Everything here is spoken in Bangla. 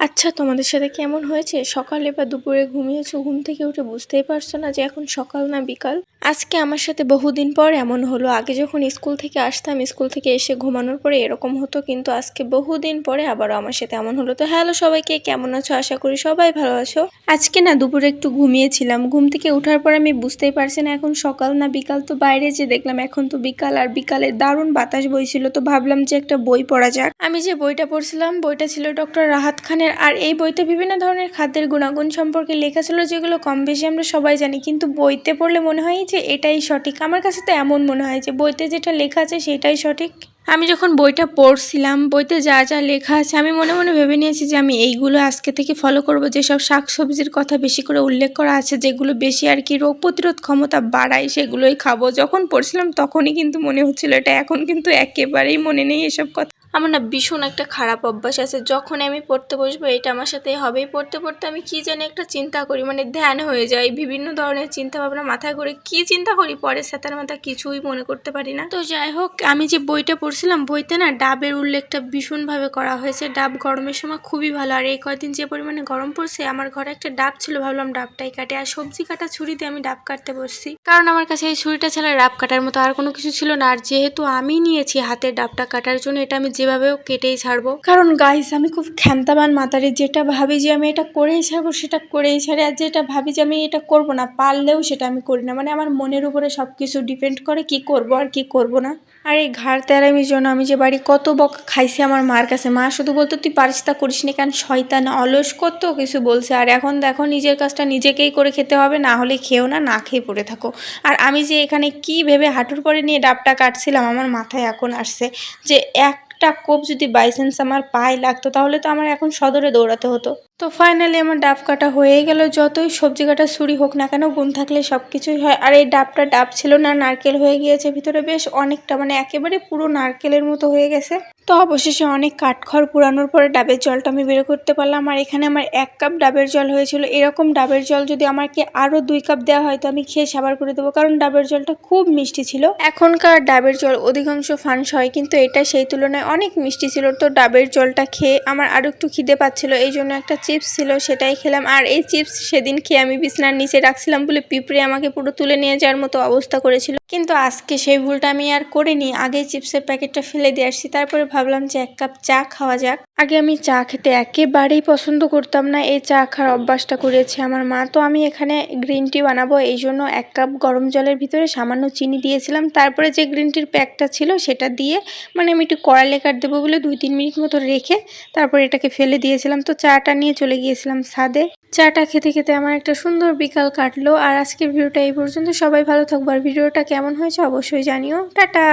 আচ্ছা, তোমাদের সাথে কেমন হয়েছে? সকালে বা দুপুরে ঘুমিয়েছো, ঘুম থেকে উঠে বুঝতেই পারছো না যে এখন সকাল না বিকাল। আজকে আমার সাথে বহুদিন পর এমন হলো। আগে যখন স্কুল থেকে আসতাম, স্কুল থেকে এসে ঘুমানোর পরে এরকম হতো, কিন্তু আজকে বহুদিন পরে আবারও আমার সাথে এমন হলো। তো হ্যালো সবাইকে, কেমন আছো? আশা করি সবাই ভালো আছো। আজকে না দুপুরে একটু ঘুমিয়েছিলাম, ঘুম থেকে ওঠার পর আমি বুঝতেই পারছি না এখন সকাল না বিকাল। তো বাইরে যে দেখলাম এখন তো বিকাল, আর বিকালে দারুণ বাতাস বইছিল। তো ভাবলাম যে একটা বই পড়া যাক। আমি যে বইটা পড়ছিলাম বইটা ছিল ডক্টর রাহাত খানের, আর এই বইতে বিভিন্ন ধরনের খাদ্যের গুণাগুণ সম্পর্কে লেখা ছিল, যেগুলো কম বেশি আমরা সবাই জানি, কিন্তু বইতে পড়লে মনে হয় যে এটাই সঠিক। আমার কাছে তো এমন মনে হয় যে বইতে যেটা লেখা আছে সেটাই সঠিক। আমি যখন বইটা পড়ছিলাম, বইতে যা যা লেখা আছে আমি মনে মনে ভেবে নিয়েছি যে আমি এইগুলো আজকে থেকে ফলো করব। যেসব শাকসবজির কথা বেশি করে উল্লেখ করা আছে, যেগুলো বেশি আর কি রোগ প্রতিরোধ ক্ষমতা বাড়ায়, সেগুলোই খাবো। যখন পড়ছিলাম তখনই কিন্তু মনে হচ্ছিল এটা, এখন কিন্তু একেবারেই মনে নেই এসব কথা। আমার না ভীষণ একটা খারাপ অভ্যাস আছে, যখন আমি পড়তে বসবো এটা আমার সাথে হবেই। পড়তে পড়তে আমি কি জানি একটা চিন্তা করি, মানে ধ্যান হয়ে যায়, বিভিন্ন ধরনের চিন্তা ভাবনা মাথায় করে কি চিন্তা করি পরে সাঁতার মাথা কিছুই মনে করতে পারি না। তো যাই হোক, আমি যে বইটা পড়ছিলাম বইতে না ডাবের উল্লেখটা ভীষণভাবে করা হয়েছে। ডাব গরমের সময় খুবই ভালো, আর এই কয়দিন যে পরিমাণে গরম পড়ছে আমার ঘরে একটা ডাব ছিল, ভাবলাম ডাবটাই কাটে। আর সবজি কাটা ছুরিতে আমি ডাব কাটতে বসছি, কারণ আমার কাছে এই ছুরিটা ছাড়া ডাব কাটার মতো আর কোনো কিছু ছিল না। আর যেহেতু আমি নিয়েছি হাতে ডাবটা কাটার জন্য, এটা আমি যেভাবেও কেটেই ছাড়বো। কারণ গাইস, আমি খুব ক্ষমতাবান মাতারি, যেটা ভাবি যে আমি এটা করেই ছাড়বো সেটা করেই ছাড়ি, আর যেটা ভাবি যে আমি এটা করবো না, পারলেও সেটা আমি করি না। মানে আমার মনের উপরে সবকিছু ডিপেন্ড করে কি করব আর কি করব না। আর এই ঘাড় তেরামির জন্য আমি যে বাড়ি কত বকা খাইছি আমার মার কাছে। মা শুধু বলতো তুই পারিস তা করিস নি কেন, শয়তান অলস, কত কিছু বলছে। আর এখন দেখো নিজের কাজটা নিজেকেই করে খেতে হবে, না হলে খেও না, না খেয়ে পড়ে থাকো। আর আমি যে এখানে কি ভেবে হাঁটুর পরে নিয়ে ডাবটা কাটছিলাম, আমার মাথায় এখন আসছে যে একটা কোপ যদি বাই চান্স আমার পায়ে লাগতো তাহলে তো আমার এখন সদরে দৌড়াতে হতো। তো ফাইনালি আমার ডাব কাটা হয়ে গেল। যতই সবজি কাটা ছুরি হোক না কেন, গুণ থাকলে সব কিছুই হয়। আর এই ডাবটা ডাব ছিল না, নারকেল হয়ে গিয়েছে ভিতরে বেশ অনেকটা, মানে একেবারে পুরো নারকেলের মতো হয়ে গেছে। তো অবশেষে অনেক কাঠখড় পুরানোর পরে ডাবের জলটা আমি বের করতে পারলাম। আর এখানে আমার 1 কাপ ডাবের জল হয়েছিল। এরকম ডাবের জল যদি আমাকে আরও 2 কাপ দেওয়া হয় তো আমি খেয়ে সাবার করে দেবো, কারণ ডাবের জলটা খুব মিষ্টি ছিল। এখনকার ডাবের জল অধিকাংশ ফান্স হয়, কিন্তু এটা সেই তুলনায় অনেক মিষ্টি ছিল। তো ডাবের জলটা খেয়ে আমার আরও একটু খিদে পাচ্ছিল, এই জন্য একটা চিপস ছিল সেটাই খেলাম। আর এই চিপস সেদিন খেয়ে আমি বিছনার নিচে রাখছিলাম বলে পিঁপড়ে আমাকে পুরো তুলে নিয়ে যাওয়ার মতো অবস্থা করেছিল। কিন্তু আজকে সেই ভুলটা আমি আর করিনি, আগে চিপসের প্যাকেটটা ফেলে দিয়ে আসছি। তারপরে ভাবলাম যে 1 কাপ চা খাওয়া যাক। আগে আমি চা খেতে একেবারেই পছন্দ করতাম না, এই চা খাওয়ার অভ্যাসটা করেছে আমার মা। তো আমি এখানে গ্রিন টি বানাবো, এই জন্য 1 কাপ গরম জলের ভিতরে সামান্য চিনি দিয়েছিলাম। তারপরে যে গ্রিন টির প্যাকটা ছিল সেটা দিয়ে, মানে আমি একটু কড়া লেকার দেবো বলে 2-3 মিনিট মতো রেখে তারপর এটাকে ফেলে দিয়েছিলাম। তো চাটা নিয়ে চলে গিয়েছিলাম ছাদে। চাটা খেতে খেতে আমার একটা সুন্দর বিকাল কাটলো। আর আজকের ভিডিওটা এই পর্যন্ত। সবাই ভালো থাকবো, আর ভিডিওটা কেমন হয়েছে অবশ্যই জানিও। টাটা।